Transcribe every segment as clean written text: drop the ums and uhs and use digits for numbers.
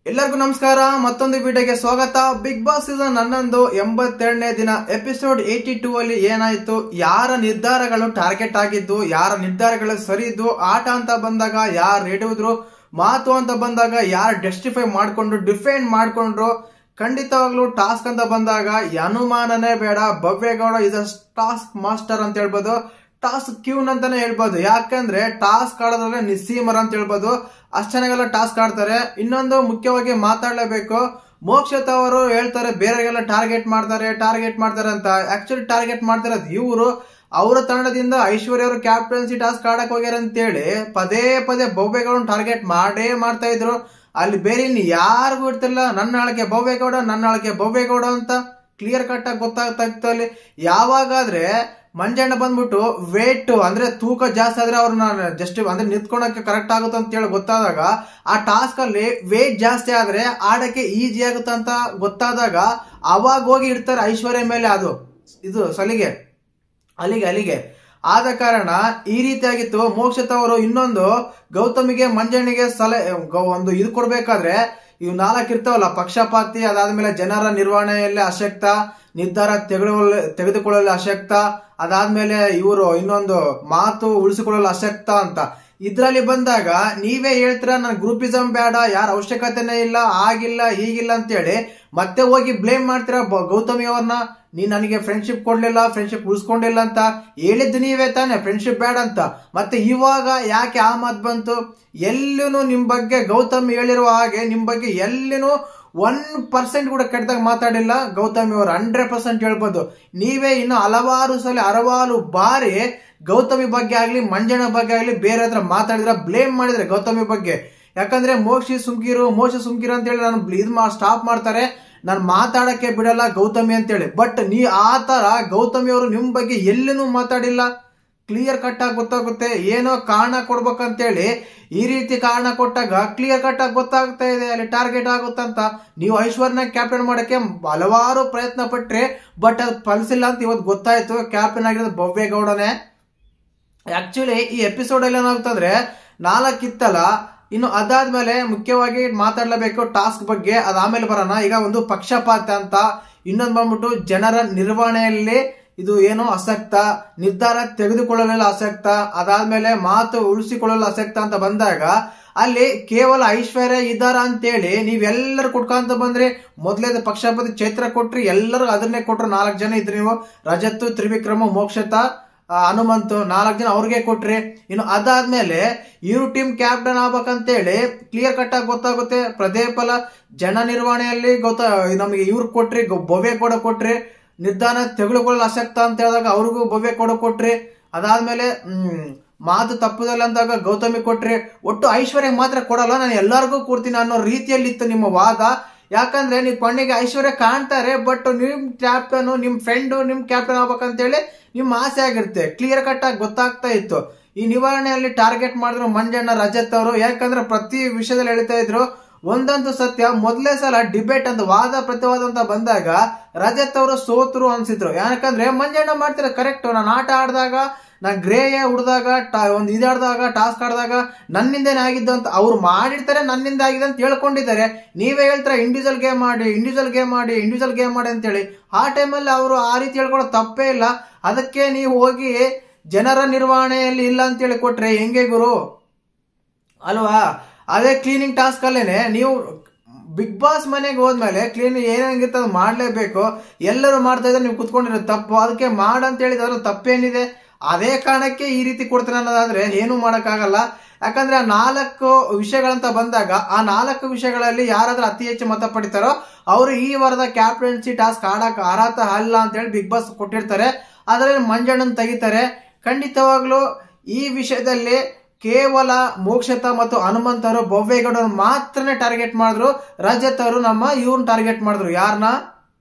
ಎಲ್ಲರಿಗೂ ನಮಸ್ಕಾರ. ಮತ್ತೊಂದು ವಿಡಿಯೋಗೆ ಸ್ವಾಗತ. ಬಿಗ್ ಬಾಸ್ ಸೀಸನ್ 11 82ನೇ ದಿನ ಎಪಿಸೋಡ್ 82 ಅಲ್ಲಿ ಏನಾಯ್ತು, ಯಾರ ನಿರ್ಧಾರಗಳು ಟಾರ್ಗೆಟ್ ಆಗಿದ್ದು, ಯಾರ ನಿರ್ಧಾರಗಳು ಸರಿದ್ದು, ಆಟ ಅಂತ ಬಂದಾಗ ಯಾರು ಹಿಡಿದ್ರು, ಮಾತು ಅಂತ ಬಂದಾಗ ಯಾರು ಜಸ್ಟಿಫೈ ಮಾಡ್ಕೊಂಡ್ರು, ಡಿಫೆಂಡ್ ಮಾಡ್ಕೊಂಡ್ರು. ಖಂಡಿತವಾಗ್ಲೂ ಟಾಸ್ಕ್ ಅಂತ ಬಂದಾಗ ಅನುಮಾನನೇ ಬೇಡ, Bhavya Gowda is a task master ಅಂತ ಹೇಳ್ಬೋದು, ಟಾಸ್ಕ್ ಕ್ಯೂನ್ ಅಂತಾನೆ ಹೇಳ್ಬೋದು. ಯಾಕಂದ್ರೆ ಟಾಸ್ಕ್ ಆಡೋದ್ರಲ್ಲಿ ನಿಸ್ಸೀಮರ್ ಅಂತ ಹೇಳ್ಬೋದು, ಅಷ್ಟು ಚೆನ್ನಾಗೆಲ್ಲ ಟಾಸ್ಕ್ ಆಡ್ತಾರೆ. ಇನ್ನೊಂದು ಮುಖ್ಯವಾಗಿ ಮಾತಾಡಲೇಬೇಕು, ಮೋಕ್ಷಿತ್ ಅವರು ಹೇಳ್ತಾರೆ ಬೇರೆಗೆಲ್ಲ ಟಾರ್ಗೆಟ್ ಮಾಡ್ತಾರೆ ಅಂತ. ಆಕ್ಚುಲಿ ಟಾರ್ಗೆಟ್ ಮಾಡ್ತಿರೋದು ಇವರು. ಅವರ ತಂಡದಿಂದ ಐಶ್ವರ್ಯ ಅವರು ಕ್ಯಾಪ್ಟನ್ಸಿ ಟಾಸ್ಕ್ ಆಡಕ್ ಹೋಗ್ಯಾರ ಅಂತೇಳಿ ಪದೇ ಪದೇ ಭವ್ಯಗೌಡ ಟಾರ್ಗೆಟ್ ಮಾಡ್ತಾ ಇದ್ರು. ಅಲ್ಲಿ ಬೇರೆ ಇನ್ನು ಯಾರಿಗೂ ಇರ್ತಿಲ್ಲ, ನನ್ನ ಆಳಕ್ಕೆ ಭವ್ಯಗೌಡ ಅಂತ ಕ್ಲಿಯರ್ ಕಟ್ ಆಗಿ ಗೊತ್ತಾಗ್ತಾ ಇತ್ತು. ಅಲ್ಲಿ ಯಾವಾಗಾದ್ರೆ ಮಂಜಣ್ಣ ಬಂದ್ಬಿಟ್ಟು ವೇಟ್ ಅಂದ್ರೆ ತೂಕ ಜಾಸ್ತಿ ಆದ್ರೆ ಅವ್ರನ್ನ ಜಸ್ಟ್ ಅಂದ್ರೆ ನಿಂತ್ಕೊಳಕ್ಕೆ ಕರೆಕ್ಟ್ ಆಗುತ್ತೆ ಅಂತ ಹೇಳಿ ಗೊತ್ತಾದಾಗ, ಆ ಟಾಸ್ಕ್ ಅಲ್ಲಿ ವೇಟ್ ಜಾಸ್ತಿ ಆದ್ರೆ ಆಡಕ್ಕೆ ಈಜಿ ಆಗುತ್ತೆ ಅಂತ ಗೊತ್ತಾದಾಗ ಅವಾಗ ಹೋಗಿ ಇಡ್ತಾರೆ ಐಶ್ವರ್ಯ ಮೇಲೆ. ಅದು ಇದು ಸಲಿಗೆ ಅಲ್ಲಿಗೆ ಆದ ಕಾರಣ ಈ ರೀತಿಯಾಗಿತ್ತು. ಮೋಕ್ಷಿತ್ ಅವರು ಇನ್ನೊಂದು ಗೌತಮಿಗೆ ಮಂಜಣ್ಣಿಗೆ ಒಂದು ಇದು ಕೊಡ್ಬೇಕಾದ್ರೆ ಇವು 4 ಇರ್ತಾವಲ್ಲ, ಪಕ್ಷಪಾತಿ, ಅದಾದ್ಮೇಲೆ ಜನರ ನಿರ್ವಹಣೆಯಲ್ಲಿ ಅಶಕ್ತ, ನಿರ್ಧಾರ ತೆಗೆದುಕೊಳ್ಳಲು ಅಶಕ್ತ, ಅದಾದ್ಮೇಲೆ ಇವರು ಇನ್ನೊಂದು ಮಾತು ಉಳಿಸಿಕೊಳ್ಳಲು ಅಶಕ್ತ ಅಂತ. ಇದ್ರಲ್ಲಿ ಬಂದಾಗ ನೀವೇ ಹೇಳ್ತೀರಾ ನನ್ ಗ್ರೂಪಿಸಮ್ ಬೇಡ, ಯಾರ ಅವಶ್ಯಕತೆನೇ ಇಲ್ಲ, ಆಗಿಲ್ಲ ಹೀಗಿಲ್ಲ ಅಂತೇಳಿ ಮತ್ತೆ ಹೋಗಿ ಬ್ಲೇಮ್ ಮಾಡ್ತೀರಾ ಗೌತಮಿ ಅವ್ರನ್ನ. ನೀ ನನಗೆ ಫ್ರೆಂಡ್ಶಿಪ್ ಕೊಡ್ಲಿಲ್ಲ, ಫ್ರೆಂಡ್ಶಿಪ್ ಉಳಿಸ್ಕೊಂಡಿಲ್ಲ ಅಂತ ಹೇಳಿದ್ದು ನೀವೇ ತಾನೆ, ಫ್ರೆಂಡ್ಶಿಪ್ ಬೇಡ ಅಂತ. ಮತ್ತೆ ಇವಾಗ ಯಾಕೆ ಆ ಮಾತು ಬಂತು? ಎಲ್ಲಿನೂ ನಿಮ್ ಬಗ್ಗೆ ಗೌತಮಿ ಹೇಳಿರುವ ಹಾಗೆ ನಿಮ್ ಬಗ್ಗೆ ಎಲ್ಲಿನೂ 1% ಕೂಡ ಕೆಟ್ಟದಾಗ ಮಾತಾಡಿಲ್ಲ ಗೌತಮಿ ಅವರು. 100% ಹೇಳ್ಬೋದು. ನೀವೇ ಇನ್ನು ಹಲವಾರು ಬಾರಿ ಗೌತಮಿ ಬಗ್ಗೆ ಆಗ್ಲಿ, ಮಂಜಣ್ಣ ಬಗ್ಗೆ ಆಗ್ಲಿ ಬೇರೆ ಹತ್ರ ಮಾತಾಡಿದ್ರ, ಬ್ಲೇಮ್ ಮಾಡಿದ್ರೆ ಗೌತಮಿ ಬಗ್ಗೆ. ಯಾಕಂದ್ರೆ ಮೋಕ್ಷಿ ಸುಮ್ಕಿರು ಅಂತ ಹೇಳಿ ನಾನು ಸ್ಟಾಪ್ ಮಾಡ್ತಾರೆ, ನಾನು ಮಾತಾಡಕ್ಕೆ ಬಿಡಲ್ಲ ಗೌತಮಿ ಅಂತೇಳಿ. ಬಟ್ ಆ ತರ ಗೌತಮಿ ಅವರು ನಿಮ್ ಬಗ್ಗೆ ಎಲ್ಲಿನೂ ಮಾತಾಡಿಲ್ಲ. ಕ್ಲಿಯರ್ ಕಟ್ ಆಗಿ ಗೊತ್ತಾಗುತ್ತೆ. ಏನೋ ಕಾರಣ ಕೊಡ್ಬೇಕಂತೇಳಿ ಈ ರೀತಿ ಕಾರಣ ಕೊಟ್ಟಾಗ ಕ್ಲಿಯರ್ ಕಟ್ ಆಗಿ ಗೊತ್ತಾಗ್ತಾ ಇದೆ ಅಲ್ಲಿ ಟಾರ್ಗೆಟ್ ಆಗುತ್ತಂತ. ನೀವು ಐಶ್ವರ್ಯನ ಕ್ಯಾಪ್ಟನ್ ಮಾಡಕ್ಕೆ ಹಲವಾರು ಪ್ರಯತ್ನ ಪಟ್ರೆ, ಬಟ್ ಅದು ಫಲಿಸಿಲ್ಲ ಅಂತ ಇವತ್ತು ಗೊತ್ತಾಯ್ತು. ಕ್ಯಾಪ್ಟನ್ ಆಗಿರೋದು ಭವ್ಯಗೌಡನೇ. ಆಕ್ಚುಲಿ ಈ ಎಪಿಸೋಡ್ ಅಲ್ಲಿ ಏನಾಗುತ್ತಂದ್ರೆ 4 ಇತ್ತಲ್ಲ, ಇನ್ನು ಅದಾದ್ಮೇಲೆ ಮುಖ್ಯವಾಗಿ ಮಾತಾಡ್ಲೇಬೇಕು ಟಾಸ್ಕ್ ಬಗ್ಗೆ, ಅದಾದ್ಮೇಲೆ ಬರೋಣ. ಈಗ ಒಂದು ಪಕ್ಷಪಾತ ಅಂತ, ಇನ್ನೊಂದು ಬಂದ್ಬಿಟ್ಟು ಜನರ ನಿರ್ವಹಣೆಯಲ್ಲಿ ಇದು ಏನೋ ಅಸಕ್ತ, ನಿರ್ಧಾರ ತೆಗೆದುಕೊಳ್ಳಲು ಅಸಕ್ತ, ಅದಾದ್ಮೇಲೆ ಮಾತು ಉಳಿಸಿಕೊಳ್ಳಲು ಅಸಕ್ತ ಅಂತ ಬಂದಾಗ ಅಲ್ಲಿ ಕೇವಲ ಐಶ್ವರ್ಯ ಇದ್ದಾರ ಅಂತೇಳಿ ನೀವೆಲ್ಲರೂ ಕೊಟ್ಕೊಂತ ಬಂದ್ರಿ. ಮೊದಲೇದ ಪಕ್ಷಪಾತಿ ಚೈತ್ರ ಕೊಟ್ರಿ, ಎಲ್ಲರೂ ಅದನ್ನೇ ಕೊಟ್ರು. 4 ಜನ ಇದ್ರಿ ನೀವು, ರಜತ್, ತ್ರಿವಿಕ್ರಮ, ಮೋಕ್ಷಿತ, ಹನುಮಂತು, 4 ಜನ ಅವ್ರಿಗೆ ಕೊಟ್ರಿ. ಇನ್ನು ಅದಾದ್ಮೇಲೆ ಇವ್ರು ಟೀಮ್ ಕ್ಯಾಪ್ಟನ್ ಆಗ್ಬೇಕಂತೇಳಿ ಕ್ಲಿಯರ್ ಕಟ್ ಆಗಿ ಗೊತ್ತಾಗುತ್ತೆ. ಪ್ರದೇಪಲ ಜನ ನಿರ್ವಹಣೆಯಲ್ಲಿ ನಮಗೆ ಇವ್ರು ಕೊಟ್ರಿ, ಭವ್ಯಗೌಡ ಕೊಟ್ರಿ. ನಿರ್ಧಾರ ತೆಗೆದುಕೊಳ್ಳಲು ಅಶಕ್ತ ಅಂತ ಹೇಳಿದಾಗ ಅವ್ರಿಗೂ ಭವ್ಯಗೌಡ ಕೊಟ್ರಿ. ಅದಾದ್ಮೇಲೆ ಮಾತು ತಪ್ಪುದಲ್ಲ ಅಂದಾಗ ಗೌತಮಿ ಕೊಟ್ರಿ. ಒಟ್ಟು ಐಶ್ವರ್ಯ ಮಾತ್ರ ಕೊಡಲ್ಲ, ನಾನು ಎಲ್ಲರಿಗೂ ಕೊಡ್ತೀನಿ ಅನ್ನೋ ರೀತಿಯಲ್ಲಿ ಇತ್ತು ನಿಮ್ಮ ವಾದ. ಯಾಕಂದ್ರೆ ನೀವು ಕಣ್ಣಿಗೆ ಐಶ್ವರ್ಯ ಕಾಣ್ತಾರೆ, ಬಟ್ ನಿಮ್ ಕ್ಯಾಪ್ಟನ್, ನಿಮ್ ಫ್ರೆಂಡ್ ನಿಮ್ ಕ್ಯಾಪ್ಟನ್ ಆಗ್ಬೇಕಂತೇಳಿ ನಿಮ್ ಆಸೆ ಆಗಿರುತ್ತೆ. ಕ್ಲಿಯರ್ ಕಟ್ ಆಗಿ ಗೊತ್ತಾಗ್ತಾ ಇತ್ತು. ಈ ನಿವಾರಣೆಯಲ್ಲಿ ಟಾರ್ಗೆಟ್ ಮಾಡಿದ್ರು ಮಂಜಣ್ಣ, ರಜತ್ ಅವರು. ಯಾಕಂದ್ರೆ ಪ್ರತಿ ವಿಷಯದಲ್ಲಿ ಹೇಳ್ತಾ ಇದ್ರು ಒಂದಂತೂ ಸತ್ಯ, ಮೊದಲೇ ಸಲ ಡಿಬೇಟ್ ಅಂತ ವಾದ ಪ್ರತಿವಾದ ಅಂತ ಬಂದಾಗ ರಜತ್ ಅವರು ಸೋತರು ಅನ್ಸಿದ್ರು. ಯಾಕಂದ್ರೆ ಮಂಜಣ್ಣ ಮಾಡ್ತಾರೆ ಕರೆಕ್ಟ್, ನಾನು ಆಟ ಆಡಿದಾಗ, ನಾನು ಗ್ರೇಯ ಉಡ್ದಾಗ, ಒಂದು ಇದಾಡ್ದಾಗ, ಟಾಸ್ಕ್ ಆಡಿದಾಗ ನನ್ನಿಂದೇನೆ ಆಗಿದ್ದು ಅಂತ ಅವ್ರು ಮಾಡಿರ್ತಾರೆ, ನನ್ನಿಂದ ಆಗಿದೆ ಅಂತ ಹೇಳ್ಕೊಂಡಿದ್ದಾರೆ. ನೀವೇ ಹೇಳ್ತಾರೆ ಇಂಡಿವಿಜುವಲ್ ಗೇಮ್ ಮಾಡಿ ಅಂತೇಳಿ. ಆ ಟೈಮಲ್ಲಿ ಅವರು ಆ ರೀತಿ ಹೇಳ್ಕೊಳ್ಳೋ ತಪ್ಪೇ ಇಲ್ಲ. ಅದಕ್ಕೆ ನೀವು ಹೋಗಿ ಜನರ ನಿರ್ವಹಣೆಯಲ್ಲಿ ಇಲ್ಲ ಅಂತೇಳಿ ಕೊಟ್ರೆ ಹೆಂಗೆ ಗುರು ಅಲ್ವಾ? ಅದೇ ಕ್ಲೀನಿಂಗ್ ಟಾಸ್ಕ್ ಅಲ್ಲೇನೆ ನೀವು ಬಿಗ್ ಬಾಸ್ ಮನೆಗೆ ಹೋದ್ಮೇಲೆ ಕ್ಲೀನ್ ಏನಾಗಿರ್ತದೆ ಅದು ಮಾಡ್ಲೇಬೇಕು. ಎಲ್ಲರೂ ಮಾಡ್ತಾ ಇದ್ರೆ ನೀವು ಕುತ್ಕೊಂಡಿರೋ ತಪ್ಪು, ಅದಕ್ಕೆ ಮಾಡಂತ ಹೇಳಿದ್ರೆ ತಪ್ಪೇನಿದೆ? ಅದೇ ಕಾರಣಕ್ಕೆ ಈ ರೀತಿ ಕೊಡ್ತಾರೆ ಅನ್ನೋದಾದ್ರೆ ಏನು ಮಾಡಕ್ಕಾಗಲ್ಲ. ಯಾಕಂದ್ರೆ ಆ 4 ವಿಷಯಗಳಂತ ಬಂದಾಗ ಆ 4 ವಿಷಯಗಳಲ್ಲಿ ಯಾರಾದ್ರೂ ಅತಿ ಹೆಚ್ಚು ಮತ ಪಡಿತಾರೋ ಅವರು ಈ ವಾರದ ಕ್ಯಾಪ್ಟನ್ಸಿ ಟಾಸ್ಕ್ ಆಡಕ್ ಅರ್ಹತೆ ಅಲ್ಲ ಅಂತ ಹೇಳಿ ಬಿಗ್ ಬಾಸ್ ಕೊಟ್ಟಿರ್ತಾರೆ. ಅದರಲ್ಲಿ ಮಂಜಣ್ಣನ್ ತೆಗಿತಾರೆ. ಖಂಡಿತವಾಗ್ಲೂ ಈ ವಿಷಯದಲ್ಲಿ ಕೇವಲ ಮೋಕ್ಷಿತ ಮತ್ತು ಹನುಮಂತರು ಭವ್ಯಗೌಡ ಮಾತ್ರನೇ ಟಾರ್ಗೆಟ್ ಮಾಡಿದ್ರು. ರಜತ್ ಅವರು ಇವ್ರನ್ನ ಟಾರ್ಗೆಟ್ ಮಾಡಿದ್ರು. ಯಾರನ್ನ?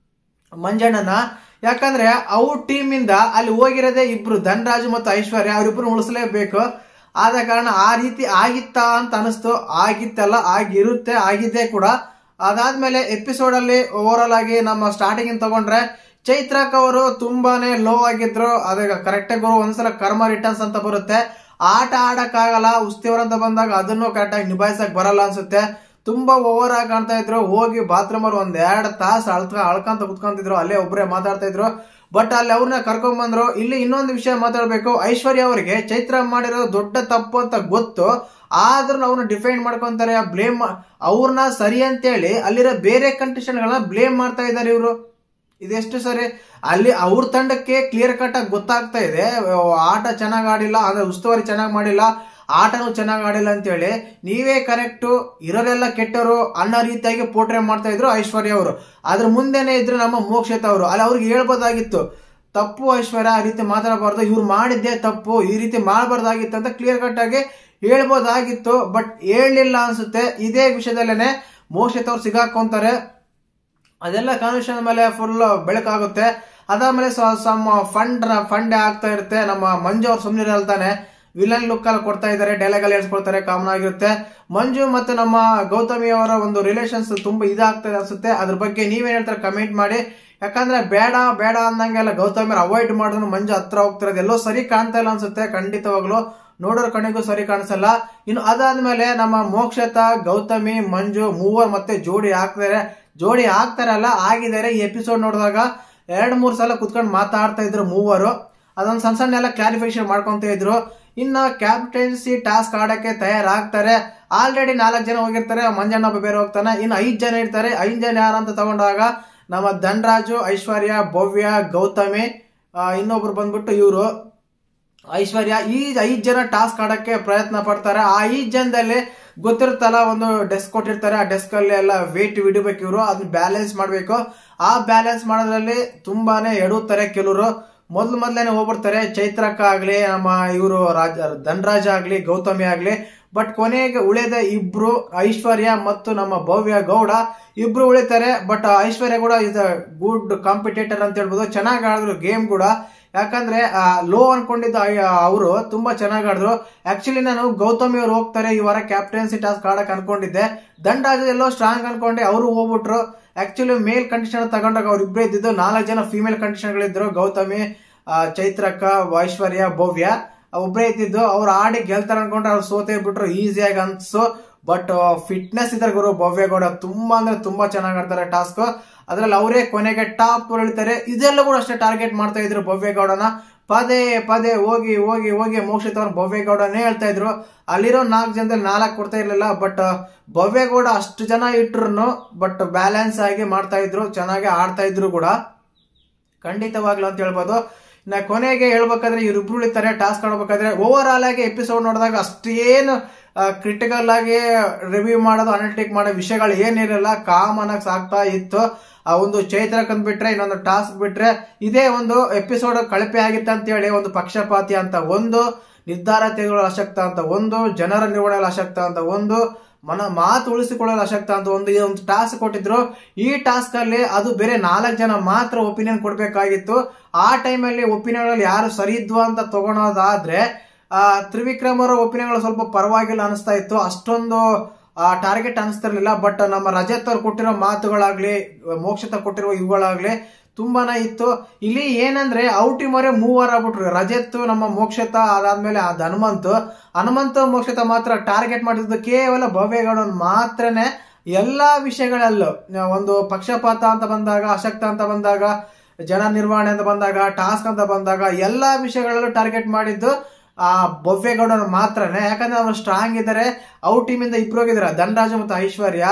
ಮಂಜಣ್ಣನ. ಯಾಕಂದ್ರೆ ಅವ್ರ ಟೀಮ್ ಇಂದ ಅಲ್ಲಿ ಹೋಗಿರೋದೇ ಇಬ್ರು, ಧನರಾಜ್ ಮತ್ತು ಐಶ್ವರ್ಯ. ಅವ್ರಿಬ್ರು ಉಳಿಸಲೇಬೇಕು. ಆದ ಕಾರಣ ಆ ರೀತಿ ಆಗಿತ್ತಾ ಅಂತ ಅನಿಸ್ತು. ಆಗಿತ್ತಲ್ಲ, ಆಗಿರುತ್ತೆ, ಆಗಿದ್ದೇ ಕೂಡ. ಅದಾದ್ಮೇಲೆ ಎಪಿಸೋಡ್ ಅಲ್ಲಿ ಓವರ್ ಆಗಿ ನಮ್ಮ ಸ್ಟಾರ್ಟಿಂಗ್ ತಗೊಂಡ್ರೆ ಚೈತ್ರಕ್ ಅವರು ತುಂಬಾನೇ ಲೋ ಆಗಿದ್ರು. ಅದೇ ಕರೆಕ್ಟ್ ಆಗಿ ಒಂದ್ಸಲ ಕರ್ಮ ರಿಟರ್ನ್ಸ್ ಅಂತ ಬರುತ್ತೆ. ಆಟ ಆಡಕ್ಕಾಗಲ್ಲ, ಉಸ್ತಿವರ್ ಅಂತ ಬಂದಾಗ ಅದನ್ನು ಕರೆಕ್ಟಾಗಿ ನಿಭಾಯಿಸಕ್ ಬರಲ್ಲ ಅನ್ಸುತ್ತೆ. ತುಂಬಾ ಓವರ್ ಆಗಿ ಕಾಣ್ತಾ ಇದ್ರು. ಹೋಗಿ ಬಾತ್ರೂಮ್ ಅಲ್ಲಿ 1-2 ತಾಸು ಅಳ್ಕಂತ ಕುತ್ಕೊಂತಿದ್ರು, ಅಲ್ಲೇ ಒಬ್ಬರೇ ಮಾತಾಡ್ತಾ ಇದ್ರು. ಬಟ್ ಅಲ್ಲಿ ಅವ್ರನ್ನ ಕರ್ಕೊಂಡ್ ಬಂದ್ರು. ಇಲ್ಲಿ ಇನ್ನೊಂದು ವಿಷಯ ಮಾತಾಡ್ಬೇಕು, ಐಶ್ವರ್ಯ ಅವರಿಗೆ ಚೈತ್ರ ಮಾಡಿರೋ ದೊಡ್ಡ ತಪ್ಪು ಅಂತ ಗೊತ್ತು, ಆದ್ರೂ ಅವ್ರನ್ನ ಡಿಫೈಂಡ್ ಮಾಡ್ಕೊಂತಾರೆ, ಬ್ಲೇಮ್ ಅವ್ರನ್ನ ಸರಿ ಅಂತೇಳಿ ಅಲ್ಲಿರೋ ಬೇರೆ ಕಂಟೆಸ್ಟೆಂಟ್ ಗಳನ್ನ ಬ್ಲೇಮ್ ಮಾಡ್ತಾ ಇದ್ದಾರೆ ಇವರು. ಇದೆಷ್ಟು ಸರಿ? ಅಲ್ಲಿ ಅವ್ರ ತಂಡಕ್ಕೆ ಕ್ಲಿಯರ್ ಕಟ್ ಆಗಿ ಗೊತ್ತಾಗ್ತಾ ಇದೆ ಆಟ ಚೆನ್ನಾಗ್ ಆಡಿಲ್ಲ, ಅಂದ್ರೆ ಉಸ್ತುವಾರಿ ಚೆನ್ನಾಗ್ ಮಾಡಿಲ್ಲ, ಆಟನೂ ಚೆನ್ನಾಗ್ ಆಡಿಲ್ಲ ಅಂತೇಳಿ. ನೀವೇ ಕರೆಕ್ಟ್, ಇರೋರೆಲ್ಲ ಕೆಟ್ಟವರು ಅನ್ನೋ ರೀತಿಯಾಗಿ ಪೋಟ್ರೆ ಮಾಡ್ತಾ ಇದ್ರು ಐಶ್ವರ್ಯ ಅವರು. ಅದ್ರ ಮುಂದೆನೆ ಇದ್ರು ನಮ್ಮ ಮೋಕ್ಷಿತಾ ಅವರು. ಅಲ್ಲಿ ಅವ್ರಿಗೆ ಹೇಳ್ಬೋದಾಗಿತ್ತು, ತಪ್ಪು ಐಶ್ವರ್ಯ, ಆ ರೀತಿ ಮಾತಾಡಬಾರ್ದು, ಇವ್ರು ಮಾಡಿದ್ದೇ ತಪ್ಪು, ಈ ರೀತಿ ಮಾಡಬಾರ್ದಾಗಿತ್ತು ಅಂತ ಕ್ಲಿಯರ್ ಕಟ್ ಆಗಿ ಹೇಳ್ಬೋದಾಗಿತ್ತು. ಬಟ್ ಹೇಳಲಿಲ್ಲ ಅನ್ಸುತ್ತೆ. ಇದೇ ವಿಷಯದಲ್ಲೇನೆ ಮೋಕ್ಷಿತಾ ಅವ್ರು ಸಿಗಾಕೊಂತಾರೆ. ಅದೆಲ್ಲ ಕಾನ್ವರ್ಸೇಷನ್ ಮೇಲೆ ಫುಲ್ ಬೆಳಕಾಗುತ್ತೆ. ಅದಾದ್ಮೇಲೆ ಫಂಡ್ ಆಗ್ತಾ ಇರುತ್ತೆ. ನಮ್ಮ ಮಂಜು ಅವ್ರು ಸುಮ್ನಿರ ಅಲ್ತಾನೆ, ವಿಲನ್ ಲುಕ್ ಅಲ್ಲಿ ಕೊಡ್ತಾ ಇದ್ದಾರೆ, ಡೈಲಾಗ್ ಅಲ್ಲಿ ಹೇಳ್ಸ್ಕೊಡ್ತಾರೆ, ಕಾಮನ್ ಆಗಿರುತ್ತೆ. ಮಂಜು ಮತ್ತು ನಮ್ಮ ಗೌತಮಿ ಅವರ ಒಂದು ರಿಲೇಷನ್ಸ್ ತುಂಬಾ ಇದಾಗ್ತದೆ ಅನ್ಸುತ್ತೆ. ಅದ್ರ ಬಗ್ಗೆ ನೀವೇನ್ ಹೇಳ್ತಾರೆ ಕಮೆಂಟ್ ಮಾಡಿ. ಯಾಕಂದ್ರೆ ಬೇಡ ಬೇಡ ಅಂದಂಗೆಲ್ಲ ಗೌತಮಿ ಅವಾಯ್ಡ್ ಮಾಡಿದ್ರು ಮಂಜು ಹತ್ರ ಹೋಗ್ತಿರೋದು ಎಲ್ಲೋ ಸರಿ ಕಾಣ್ತಾ ಇಲ್ಲ ಅನ್ಸುತ್ತೆ. ಖಂಡಿತವಾಗ್ಲು ನೋಡೋರ್ ಕಣಿಗೂ ಸರಿ ಕಾಣಿಸಲ್ಲ. ಇನ್ನು ಅದಾದ್ಮೇಲೆ ನಮ್ಮ ಮೋಕ್ಷತಾ, ಗೌತಮಿ, ಮಂಜು ಮೂವರು ಮತ್ತೆ ಜೋಡಿ ಆಗ್ತಾರಲ್ಲ ಆಗಿದ್ದಾರೆ. ಈ ಎಪಿಸೋಡ್ ನೋಡಿದಾಗ 2-3 ಸಲ ಕುತ್ಕೊಂಡು ಮಾತಾಡ್ತಾ ಇದ್ರು ಮೂವರು. ಅದೊಂದು ಸಣ್ಣ ಎಲ್ಲ ಕ್ಲಾರಿಫಿಕೇಶನ್ ಮಾಡ್ಕೊಂತ ಇದ್ರು. ಇನ್ನು ಕ್ಯಾಪ್ಟನ್ಸಿ ಟಾಸ್ಕ್ ಆಡಕ್ಕೆ ತಯಾರಾಗ್ತಾರೆ. ಆಲ್ರೆಡಿ 4 ಜನ ಹೋಗಿರ್ತಾರೆ, ಮಂಜಣ್ಣ ಒಬ್ಬ ಬೇರೆ ಹೋಗ್ತಾನೆ. ಇನ್ನು 5 ಜನ ಇರ್ತಾರೆ. 5 ಜನ ಯಾರಂತ ತಗೊಂಡಾಗ ನಮ್ಮ ಧನರಾಜು, ಐಶ್ವರ್ಯ, ಭವ್ಯ, ಗೌತಮಿ, ಇನ್ನೊಬ್ರು ಬಂದ್ಬಿಟ್ಟು ಇವರು ಐಶ್ವರ್ಯ. ಈ 5 ಜನ ಟಾಸ್ಕ್ ಆಡಕ್ಕೆ ಪ್ರಯತ್ನ ಪಡ್ತಾರೆ. ಆ 5 ಜನದಲ್ಲಿ ಗೊತ್ತಿರುತ್ತಲ್ಲ, ಒಂದು ಡೆಸ್ಕ್ ಕೊಟ್ಟಿರ್ತಾರೆ, ಆ ಡೆಸ್ಕ್ ಅಲ್ಲಿ ಎಲ್ಲ ವೇಟ್ ಇಡಬೇಕು ಇವರು, ಅದನ್ನ ಬ್ಯಾಲೆನ್ಸ್ ಮಾಡ್ಬೇಕು. ಆ ಬ್ಯಾಲೆನ್ಸ್ ಮಾಡೋದ್ರಲ್ಲಿ ತುಂಬಾನೇ ಎಡುತ್ತಾರೆ ಕೆಲವರು. ಮೊದ್ಲೇನೆ ಹೋಗ್ಬಿಡ್ತಾರೆ, ಚೈತ್ರಕ್ಕ ಆಗ್ಲಿ, ನಮ್ಮ ಇವರು ಧನರಾಜ ಆಗ್ಲಿ, ಗೌತಮಿ ಆಗ್ಲಿ. ಬಟ್ ಕೊನೆಗೆ ಉಳಿದ ಇಬ್ರು, ಐಶ್ವರ್ಯ ಮತ್ತು ನಮ್ಮ ಭವ್ಯ ಗೌಡ ಇಬ್ರು ಉಳಿತಾರೆ. ಬಟ್ ಐಶ್ವರ್ಯ ಕೂಡ ಇಸ್ ಅ ಗುಡ್ ಕಾಂಪಿಟೇಟರ್ ಅಂತ ಹೇಳ್ಬೋದು. ಚೆನ್ನಾಗಿ ಆಡಿದ್ರು ಗೇಮ್ ಕೂಡ. ಯಾಕಂದ್ರೆ ಲೋ ಅನ್ಕೊಂಡಿದ್ದ ಅವರು ತುಂಬಾ ಚೆನ್ನಾಗಿ ಆಡಿದ್ರು. ಆಕ್ಚುಲಿ ನಾನು ಗೌತಮಿ ಅವ್ರು ಹೋಗ್ತಾರೆ ಈ ವಾರ ಕ್ಯಾಪ್ಟನ್ಸಿ ಟಾಸ್ಕ್ ಆಡಕ್ ಅನ್ಕೊಂಡಿದ್ದೆ. ಧನರಾಜ್ ಎಲ್ಲೋ ಸ್ಟ್ರಾಂಗ್ ಅನ್ಕೊಂಡೆ, ಅವರು ಹೋಗ್ಬಿಟ್ರು. ಆಕ್ಚುಲಿ ಮೇಲ್ ಕಂಡೀಷನ್ ತಗೊಂಡಾಗ ಅವ್ರು ಇಬ್ಬರೇ ಇದ್ದಿದ್ದು, 4 ಜನ ಫಿಮೇಲ್ ಕಂಡೀಷನ್ ಗಳಿದ್ರು. ಗೌತಮಿ, ಚೈತ್ರಕ್ಕ, ಐಶ್ವರ್ಯ, ಭವ್ಯ ಒಬ್ಬರೇ ಇದ್ದಿದ್ದು. ಅವ್ರು ಆಡಿ ಗೆಲ್ತಾರ ಅನ್ಕೊಂಡ್ರೆ ಅವ್ರು ಸೋತೆ ಬಿಟ್ರು ಈಸಿಯಾಗಿ ಅನ್ಸು. ಬಟ್ ಫಿಟ್ನೆಸ್ ಇದ್ದಾರೆ ಗುರು ಭವ್ಯ ಗೌಡ, ತುಂಬಾ ಅಂದ್ರೆ ತುಂಬಾ ಚೆನ್ನಾಗಿ ಆಡ್ತಾರೆ ಟಾಸ್ಕ್. ಅದ್ರಲ್ಲಿ ಅವರೇ ಕೊನೆಗೆ ಟಾಪ್ ಇಳಿತಾರೆ. ಇದೆಲ್ಲ ಕೂಡ ಅಷ್ಟೇ ಟಾರ್ಗೆಟ್ ಮಾಡ್ತಾ ಇದ್ರು ಭವ್ಯ ಗೌಡನ. ಪದೇ ಪದೇ ಹೋಗಿ ಹೋಗಿ ಹೋಗಿ ಮೋಕ್ಷಿತಾ ಅವ್ರು ಭವ್ಯ ಗೌಡನೇ ಹೇಳ್ತಾ ಇದ್ರು. ಅಲ್ಲಿರೋ 4 ಜನದಲ್ಲಿ 4 ಕೊಡ್ತಾ ಇರ್ಲಿಲ್ಲ. ಬಟ್ ಭವ್ಯ ಗೌಡ ಅಷ್ಟು ಜನ ಇಟ್ರು ಬಟ್ ಬ್ಯಾಲೆನ್ಸ್ ಆಗಿ ಮಾಡ್ತಾ ಇದ್ರು, ಚೆನ್ನಾಗಿ ಆಡ್ತಾ ಇದ್ರು ಕೂಡ ಖಂಡಿತವಾಗ್ಲು ಅಂತ ಹೇಳ್ಬೋದು. ನಾ ಕೊನೆಗೆ ಹೇಳ್ಬೇಕಾದ್ರೆ ಇವ್ರಿಬ್ರು ಉಳಿತಾರೆ ಟಾಸ್ಕ್ ಆಡ್ಬೇಕಾದ್ರೆ. ಓವರ್ ಆಲ್ ಆಗಿ ಎಪಿಸೋಡ್ ನೋಡಿದಾಗ ಅಷ್ಟೇನು ಕ್ರಿಟಿಕಲ್ ಆಗಿ ರಿವ್ಯೂ ಮಾಡೋದು, ಅನಲಿಟಿಕ್ ಮಾಡೋ ವಿಷಯಗಳು ಏನಿರಲ್ಲ, ಕಾಮನ್ ಆಗಿ ಸಾಕ್ತಾ ಇತ್ತು. ಆ ಒಂದು ಚೈತ್ರಕ್ಕಂದ್ ಬಿಟ್ರೆ, ಇನ್ನೊಂದು ಟಾಸ್ಕ್ ಬಿಟ್ರೆ ಇದೇ ಒಂದು ಎಪಿಸೋಡ್ ಕಳಪೆ ಆಗಿತ್ತು ಅಂತ ಹೇಳಿ, ಒಂದು ಪಕ್ಷಪಾತಿ ಅಂತ ಒಂದು, ನಿರ್ಧಾರ ತೆಗೆದುಕೊಳ್ಳಲು ಅಶಕ್ತ ಅಂತ ಒಂದು, ಜನರ ನಿರ್ವಹಣೆಯಲ್ಲಿ ಅಶಕ್ತ ಅಂತ ಒಂದು, ಮಾತು ಉಳಿಸಿಕೊಳ್ಳಲು ಅಶಕ್ತ ಅಂತ ಒಂದು ಟಾಸ್ಕ್ ಕೊಟ್ಟಿದ್ರು. ಈ ಟಾಸ್ಕ್ ಅಲ್ಲಿ ಅದು ಬೇರೆ 4 ಜನ ಮಾತ್ರ ಒಪಿನಿಯನ್ ಕೊಡ್ಬೇಕಾಗಿತ್ತು. ಆ ಟೈಮಲ್ಲಿ ಒಪಿನಿಯನ್ ಯಾರು ಸರಿ ಇದ್ವಾ ಅಂತ ತಗೊಳೋದಾದ್ರೆ ತ್ರಿವಿಕ್ರಮ್ ಅವರ ಒಪಿನಿಯನ್ ಸ್ವಲ್ಪ ಪರವಾಗಿಲ್ಲ ಅನಿಸ್ತಾ ಇತ್ತು, ಅಷ್ಟೊಂದು ಟಾರ್ಗೆಟ್ ಅನಿಸ್ತಿರ್ಲಿಲ್ಲ. ಬಟ್ ನಮ್ಮ ರಜತ್ ಅವ್ರು ಕೊಟ್ಟಿರೋ ಮಾತುಗಳಾಗ್ಲಿ, ಮೋಕ್ಷಿತಾ ಕೊಟ್ಟಿರೋ ಇವುಗಳಾಗ್ಲಿ ತುಂಬಾನೇ ಇತ್ತು. ಇಲ್ಲಿ ಏನಂದ್ರೆ ಔಟಿಂಗ್ ಅವರೇ 3 ಆಗ್ಬಿಟ್ರು. ರಜತ್, ನಮ್ಮ ಮೋಕ್ಷಿತಾ, ಅದಾದ್ಮೇಲೆ ಅದು ಹನುಮಂತ ಮೋಕ್ಷಿತಾ ಮಾತ್ರ ಟಾರ್ಗೆಟ್ ಮಾಡಿದ್ದು ಕೇವಲ ಭವ್ಯಗೌಡನ್ ಮಾತ್ರನೇ. ಎಲ್ಲಾ ವಿಷಯಗಳಲ್ಲೂ ಒಂದು ಪಕ್ಷಪಾತ ಅಂತ ಬಂದಾಗ, ಅಶಕ್ತ ಅಂತ ಬಂದಾಗ, ಜನ ನಿರ್ವಹಣೆ ಅಂತ ಬಂದಾಗ, ಟಾಸ್ಕ್ ಅಂತ ಬಂದಾಗ ಎಲ್ಲಾ ವಿಷಯಗಳಲ್ಲೂ ಟಾರ್ಗೆಟ್ ಮಾಡಿದ್ದು ಭವ್ಯಗೌಡನ್ ಮಾತ್ರನೇ. ಯಾಕಂದ್ರೆ ಅವರು ಸ್ಟ್ರಾಂಗ್ ಇದ್ದಾರೆ. ಔಟ್ ಟೀಮ್ ಇಂದ ಇಬ್ರು ಹೋಗಿದ್ದಾರೆ, ಧನರಾಜ್ ಮತ್ತು ಐಶ್ವರ್ಯ.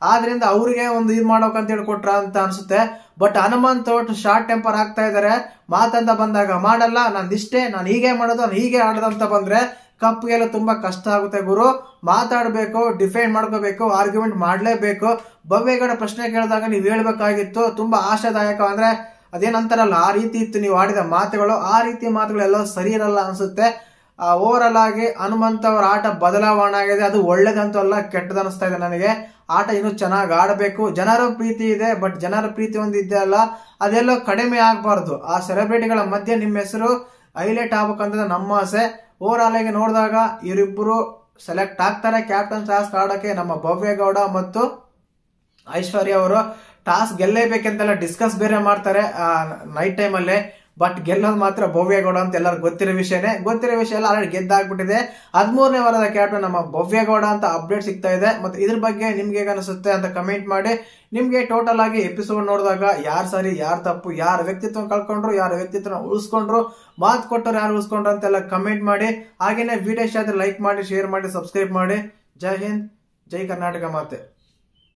ಆದ್ರಿಂದ ಅವ್ರಿಗೆ ಒಂದು ಇದು ಮಾಡೋಕಂತ ಹೇಳಿ ಕೊಟ್ರ ಅಂತ ಅನ್ಸುತ್ತೆ. ಬಟ್ ಹನುಮಂತ್ ಶಾರ್ಟ್ ಟೆಂಪರ್ ಆಗ್ತಾ ಇದಾರೆ. ಮಾತಂತ ಬಂದಾಗ ಮಾಡಲ್ಲ, ನಂದಿಷ್ಟೇ, ನಾನು ಹೀಗೆ ಮಾಡೋದು, ನಾನು ಹೀಗೆ ಆಡೋದಂತ ಬಂದ್ರೆ ಕಪ್ಗೆಲ್ಲ ತುಂಬಾ ಕಷ್ಟ ಆಗುತ್ತೆ ಗುರು. ಮಾತಾಡ್ಬೇಕು, ಡಿಫೈನ್ ಮಾಡ್ಕೋಬೇಕು, ಆರ್ಗ್ಯುಮೆಂಟ್ ಮಾಡ್ಲೇಬೇಕು. ಭವ್ಯಗೌಡ ಪ್ರಶ್ನೆ ಕೇಳಿದಾಗ ನೀವ್ ಹೇಳ್ಬೇಕಾಗಿತ್ತು. ತುಂಬಾ ಆಶಾದಾಯಕ, ಅಂದ್ರೆ ಅದೇನಂತಾರಲ್ಲ ಆ ರೀತಿ ಇತ್ತು ನೀವು ಆಡಿದ ಮಾತುಗಳು. ಆ ರೀತಿ ಮಾತುಗಳೆಲ್ಲ ಸರಿ ಇರಲ್ಲ ಅನ್ಸುತ್ತೆ. ಓವರ್ ಆಲ್ ಆಗಿ ಹನುಮಂತ ಅವರ ಆಟ ಬದಲಾವಣೆ ಆಗಿದೆ. ಅದು ಒಳ್ಳೇದಂತೂ ಅಲ್ಲ, ಕೆಟ್ಟದ ಅನಿಸ್ತಾ ಇದೆ ನನಗೆ. ಆಟ ಇನ್ನೂ ಚೆನ್ನಾಗಿ ಆಡಬೇಕು. ಜನರ ಪ್ರೀತಿ ಇದೆ, ಬಟ್ ಜನರ ಪ್ರೀತಿ ಒಂದು ಇದ್ದೇ ಅಲ್ಲ, ಅದೆಲ್ಲೋ ಕಡಿಮೆ ಆಗ್ಬಾರ್ದು. ಆ ಸೆಲೆಬ್ರಿಟಿಗಳ ಮಧ್ಯೆ ನಿಮ್ಮ ಹೆಸರು ಹೈಲೈಟ್ ಆಗ್ಬೇಕಂತ ನಮ್ಮ ಆಸೆ. ಓವರ್ ಆಲ್ ಆಗಿ ನೋಡಿದಾಗ ಇವರಿಬ್ಬರು ಸೆಲೆಕ್ಟ್ ಆಗ್ತಾರೆ ಕ್ಯಾಪ್ಟನ್ ಟಾಸ್ಕ್ ಆಡಕ್ಕೆ. ನಮ್ಮ ಭವ್ಯ ಗೌಡ ಮತ್ತು ಐಶ್ವರ್ಯ ಅವರು ಟಾಸ್ಕ್ ಗೆಲ್ಲೇಬೇಕಂತೆಲ್ಲ ಡಿಸ್ಕಸ್ ಬೇರೆ ಮಾಡ್ತಾರೆ ನೈಟ್ ಟೈಮ್ ಅಲ್ಲೇ. ಬಟ್ ಗೆಲ್ಲೋದು ಮಾತ್ರ ಭವ್ಯಗೌಡ ಅಂತ ಎಲ್ಲರೂ ಗೊತ್ತಿರೋ ವಿಷಯ ಎಲ್ಲ ಆಲ್ರೆಡಿ ಗೆದ್ದಾಗ್ಬಿಟ್ಟಿದೆ. 13ನೇ ವಾರದ ಕ್ಯಾಪ್ಟನ್ ನಮ್ಮ ಭವ್ಯಗೌಡ ಅಂತ ಅಪ್ಡೇಟ್ ಸಿಗ್ತಾ ಇದೆ. ಮತ್ತೆ ಇದ್ರ ಬಗ್ಗೆ ನಿಮ್ಗೆ ಹೇಗೆ ಅನಿಸುತ್ತೆ ಅಂತ ಕಮೆಂಟ್ ಮಾಡಿ. ನಿಮ್ಗೆ ಟೋಟಲ್ ಆಗಿ ಎಪಿಸೋಡ್ ನೋಡಿದಾಗ ಯಾರು ಸರಿ ಯಾರು ತಪ್ಪು, ಯಾರ ವ್ಯಕ್ತಿತ್ವ ಕಳ್ಕೊಂಡ್ರು, ಯಾರ ವ್ಯಕ್ತಿತ್ವ ಉಳಿಸ್ಕೊಂಡ್ರು, ಮಾತು ಕೊಟ್ಟರು ಯಾರು ಉಳಿಸ್ಕೊಂಡ್ರು ಅಂತೆಲ್ಲ ಕಮೆಂಟ್ ಮಾಡಿ. ಹಾಗೇನೆ ವಿಡಿಯೋ ಇಷ್ಟ ಆದ್ರೆ ಲೈಕ್ ಮಾಡಿ, ಶೇರ್ ಮಾಡಿ, ಸಬ್ಸ್ಕ್ರೈಬ್ ಮಾಡಿ. ಜೈ ಹಿಂದ್, ಜೈ ಕರ್ನಾಟಕ ಮಾತೆ.